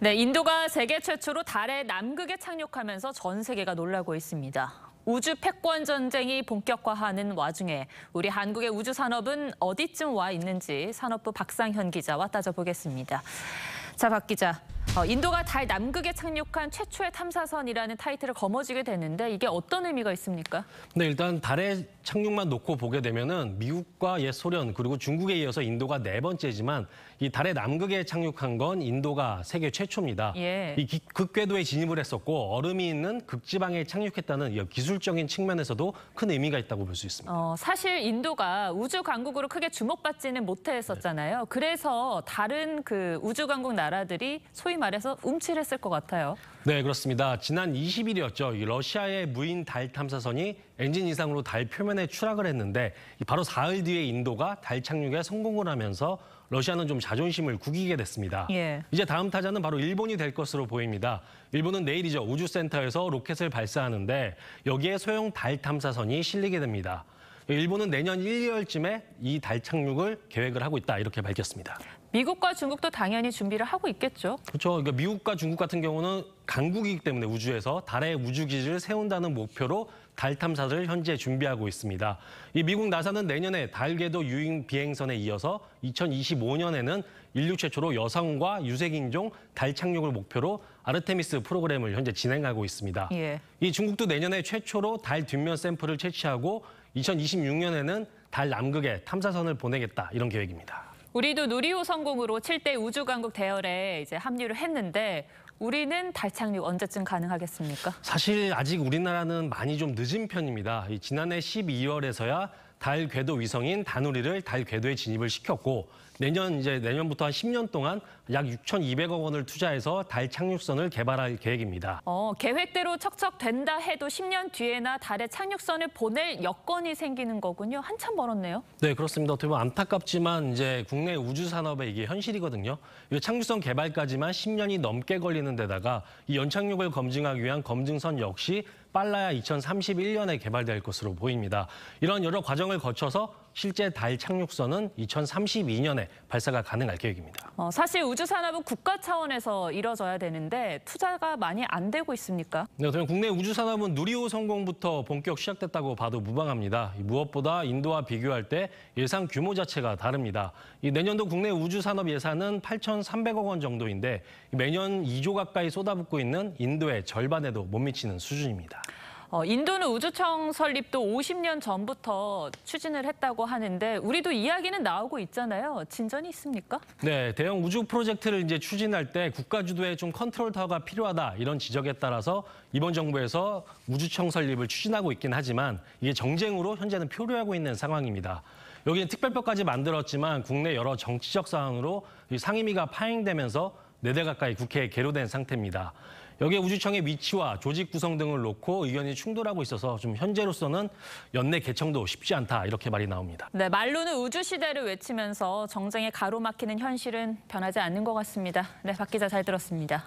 네, 인도가 세계 최초로 달의 남극에 착륙하면서 전 세계가 놀라고 있습니다. 우주 패권 전쟁이 본격화하는 와중에 우리 한국의 우주 산업은 어디쯤 와 있는지 산업부 박상현 기자와 따져보겠습니다. 자, 박 기자. 인도가 달 남극에 착륙한 최초의 탐사선이라는 타이틀을 거머쥐게 됐는데 이게 어떤 의미가 있습니까? 네, 일단 달에 착륙만 놓고 보게 되면은 미국과 옛 소련 그리고 중국에 이어서 인도가 네 번째지만 이 달의 남극에 착륙한 건 인도가 세계 최초입니다. 예. 이 극궤도에 진입을 했었고 얼음이 있는 극지방에 착륙했다는 이 기술적인 측면에서도 큰 의미가 있다고 볼 수 있습니다. 사실 인도가 우주 강국으로 크게 주목받지는 못했었잖아요. 그래서 다른 그 우주 강국 나라들이 소위 말해서 움찔했을 것 같아요. 네, 그렇습니다. 지난 20일이었죠. 이 러시아의 무인 달 탐사선이 엔진 이상으로 달 표면에 추락을 했는데 바로 사흘 뒤에 인도가 달 착륙에 성공을 하면서 러시아는 좀 자존심을 구기게 됐습니다. 예. 이제 다음 타자는 바로 일본이 될 것으로 보입니다. 일본은 내일이죠. 우주센터에서 로켓을 발사하는데 여기에 소형 달 탐사선이 실리게 됩니다. 일본은 내년 1, 2월쯤에 이 달 착륙을 계획을 하고 있다 이렇게 밝혔습니다. 미국과 중국도 당연히 준비를 하고 있겠죠. 그렇죠. 그러니까 미국과 중국 같은 경우는 강국이기 때문에 우주에서 달에 우주기지를 세운다는 목표로 달 탐사를 현재 준비하고 있습니다. 이 미국 나사는 내년에 달 궤도 유인 비행선에 이어서 2025년에는 인류 최초로 여성과 유색인종 달 착륙을 목표로 아르테미스 프로그램을 현재 진행하고 있습니다. 예. 이 중국도 내년에 최초로 달 뒷면 샘플을 채취하고 2026년에는 달 남극에 탐사선을 보내겠다 이런 계획입니다. 우리도 누리호 성공으로 7대 우주 강국 대열에 이제 합류를 했는데 우리는 달 착륙 언제쯤 가능하겠습니까? 사실 아직 우리나라는 많이 좀 늦은 편입니다. 지난해 12월에서야 달 궤도 위성인 다누리를 달 궤도에 진입을 시켰고 내년부터 한 10년 동안 약 6,200억 원을 투자해서 달 착륙선을 개발할 계획입니다. 계획대로 척척 된다 해도 10년 뒤에나 달에 착륙선을 보낼 여건이 생기는 거군요. 한참 멀었네요. 네, 그렇습니다. 어떻게 보면 안타깝지만 이제 국내 우주 산업의 이게 현실이거든요. 이 착륙선 개발까지만 10년이 넘게 걸리는 데다가 이 연착륙을 검증하기 위한 검증선 역시 빨라야 2031년에 개발될 것으로 보입니다. 이런 여러 과정을 거쳐서 실제 달 착륙선은 2032년에 발사가 가능할 계획입니다. 사실 우주 산업은 국가 차원에서 이뤄져야 되는데 투자가 많이 안 되고 있습니까? 네, 어쩌면 국내 우주 산업은 누리호 성공부터 본격 시작됐다고 봐도 무방합니다. 무엇보다 인도와 비교할 때 예산 규모 자체가 다릅니다. 내년도 국내 우주 산업 예산은 8,300억 원 정도인데 매년 2조 가까이 쏟아붓고 있는 인도의 절반에도 못 미치는 수준입니다. 인도는 우주청 설립도 50년 전부터 추진을 했다고 하는데 우리도 이야기는 나오고 있잖아요. 진전이 있습니까? 네, 대형 우주 프로젝트를 이제 추진할 때 국가 주도의 좀 컨트롤 타워가 필요하다 이런 지적에 따라서 이번 정부에서 우주청 설립을 추진하고 있긴 하지만 이게 정쟁으로 현재는 표류하고 있는 상황입니다. 여기는 특별법까지 만들었지만 국내 여러 정치적 사안으로 상임위가 파행되면서 4대 가까이 국회에 계류된 상태입니다. 여기에 우주청의 위치와 조직 구성 등을 놓고 의견이 충돌하고 있어서 좀 현재로서는 연내 개청도 쉽지 않다 이렇게 말이 나옵니다. 네, 말로는 우주 시대를 외치면서 정쟁에 가로막히는 현실은 변하지 않는 것 같습니다. 네, 박 기자 잘 들었습니다.